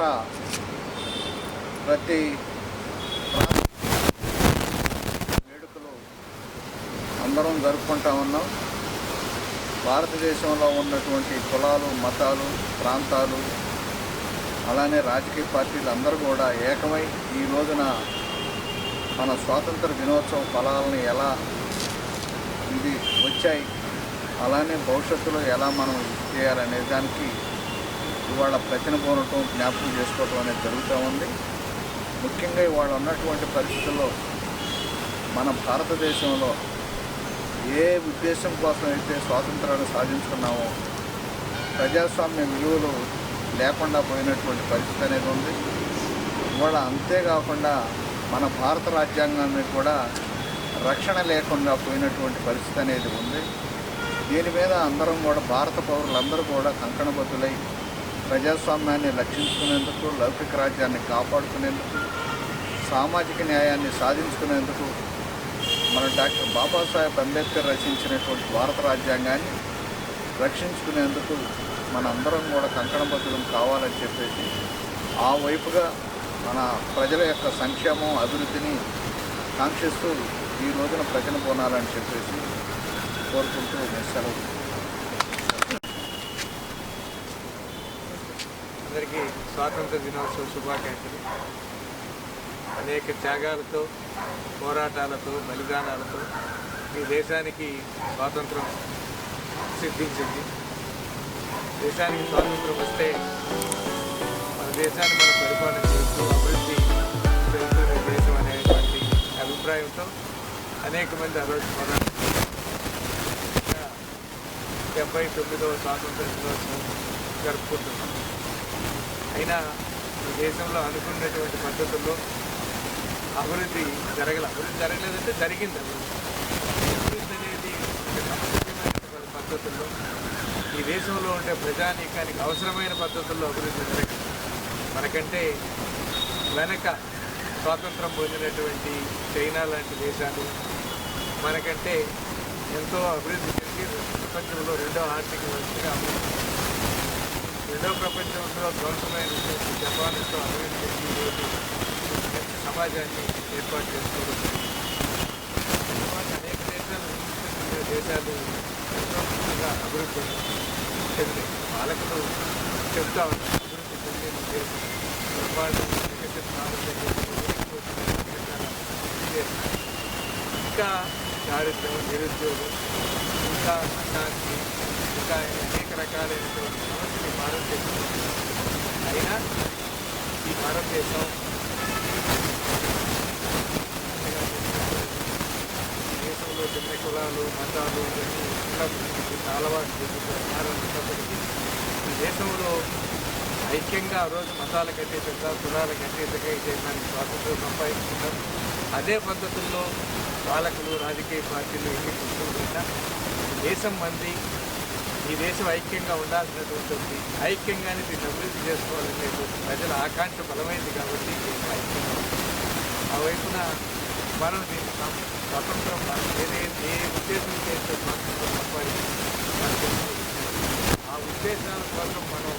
ద్వారా ప్రతి వేడుకలు అందరం జరుపుకుంటా ఉన్నాం. భారతదేశంలో ఉన్నటువంటి కులాలు, మతాలు, ప్రాంతాలు, అలానే రాజకీయ పార్టీలు అందరూ కూడా ఏకమై ఈ రోజున మన స్వాతంత్ర దినోత్సవ ఫలాలను ఎలా ఇది వచ్చాయి, అలానే భవిష్యత్తులో ఎలా మనం చేయాలనే దానికి ఇవాళ ప్రతినబోనటం, జ్ఞాపకం చేసుకోవటం అనేది జరుగుతూ ఉంది. ముఖ్యంగా ఇవాళ ఉన్నటువంటి పరిస్థితుల్లో మన భారతదేశంలో ఏ ఉద్దేశం కోసం అయితే స్వాతంత్రాన్ని సాధించుకున్నామో ప్రజాస్వామ్య విలువలు లేకుండా పోయినటువంటి పరిస్థితి అనేది ఉంది. ఇవాళ అంతేకాకుండా మన భారత రాజ్యాంగాన్ని కూడా రక్షణ లేకుండా పోయినటువంటి పరిస్థితి అనేది ఉంది. దీని మీద అందరం కూడా భారత పౌరులందరూ కూడా కంకణబద్ధులై ప్రజాస్వామ్యాన్ని రక్షించుకునేందుకు, లౌకిక రాజ్యాన్ని కాపాడుకునేందుకు, సామాజిక న్యాయాన్ని సాధించుకునేందుకు మన డాక్టర్ బాబాసాహెబ్ అంబేద్కర్ రచించినటువంటి భారత రాజ్యాంగాన్ని రక్షించుకునేందుకు మనందరం కూడా కంకణబద్ధులం కావాలని చెప్పేసి ఆ వైపుగా మన ప్రజల యొక్క సంక్షేమం, అభివృద్ధిని కాంక్షిస్తూ ఈ రోజున ప్రజలు పోనాలని చెప్పేసి కోరుకుంటూ సెలవు. అందరికీ స్వాతంత్ర దినోత్సవ శుభాకాంక్షలు. అనేక త్యాగాలతో, పోరాటాలతో, బలిదానాలతో ఈ దేశానికి స్వాతంత్రం సిద్ధించింది. దేశానికి స్వాతంత్రం వస్తే మన దేశాన్ని మనం పరిపాలన చేస్తూ అభివృద్ధి చెందుతున్న దేశం అనేటువంటి అభిప్రాయంతో అనేక మంది ఆ రోజు పోరాటం 79వ స్వాతంత్ర దినోత్సవం జరుపుకుంటున్నాం. అయినా ఈ దేశంలో అనుకున్నటువంటి పద్ధతుల్లో అభివృద్ధి జరగలేదంటే జరిగింది. అభివృద్ధి అనేది సమతుల్యమైనటువంటి పద్ధతుల్లో ఈ దేశంలో ఉండే ప్రజానీకానికి అవసరమైన పద్ధతుల్లో అభివృద్ధి జరగదు. మనకంటే వెనక స్వాతంత్రం పొందినటువంటి చైనా లాంటి దేశాలు మనకంటే ఎంతో అభివృద్ధి చెంది ప్రపంచంలో రెండవ ఆర్థిక వ్యవస్థగా రెండవ ప్రపంచ యుద్ధంలో ధ్వంసమైన జపాన్తో అభివృద్ధి చెంది మంచి సమాజాన్ని ఏర్పాటు చేసుకోవచ్చు. అనేక దేశాలు ఎంతో ముందుగా అభివృద్ధి చెంది పాలకులు చెప్తా ఉంటారు అభివృద్ధి చెందిన దేశం బ్రహ్మాండం వికసిత ఇంకా దారిద్ర్యం, నిరుద్యోగం, ఇంకా అశాంతి, ఇంకా అనేక రకాలైనటువంటి సమస్యలు భారతదేశం. అయినా ఈ భారతదేశం దేశంలో చిన్న కులాలు, మతాలు ఇవన్నీ అలవాటు చేస్తున్నప్పటికీ ఈ దేశంలో ఐక్యంగా ఆ రోజు మతాలకు అతీతంగా, కులాలకు అతీతంగా ఈ దేశానికి స్వాతంత్రం సంపాదించుకున్నారు. అదే పద్ధతుల్లో పాలకులు, రాజకీయ పార్టీలు ఎన్ని చూసుకుంటున్నా దేశం మంది, ఈ దేశం ఐక్యంగా ఉండాల్సినటువంటి ఐక్యంగానే దీన్ని అభివృద్ధి చేసుకోవాలనేటువంటి ప్రజల ఆకాంక్ష బలమైంది కాబట్టి ఐక్యంగా ఆ వైపున మనం దీన్ని స్వతంత్రం ఏ ఉద్దేశం చేస్తే స్వాతంత్రం సంపాదించి ఆ ఉద్దేశాల కోసం మనం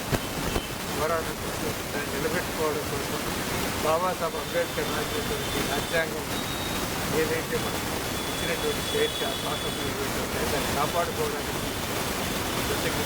పోరాటం కోసం దాన్ని నిలబెట్టుకోవడం కోసం బాబాసాహెబ్ అంబేద్కర్ రాసినటువంటి రాజ్యాంగం ఏదైతే మనకు ఇచ్చినటువంటి స్వేచ్ఛ, స్వాతంత్రం ఏదైతే దాన్ని కాపాడుకోవడానికి ప్రత్యేక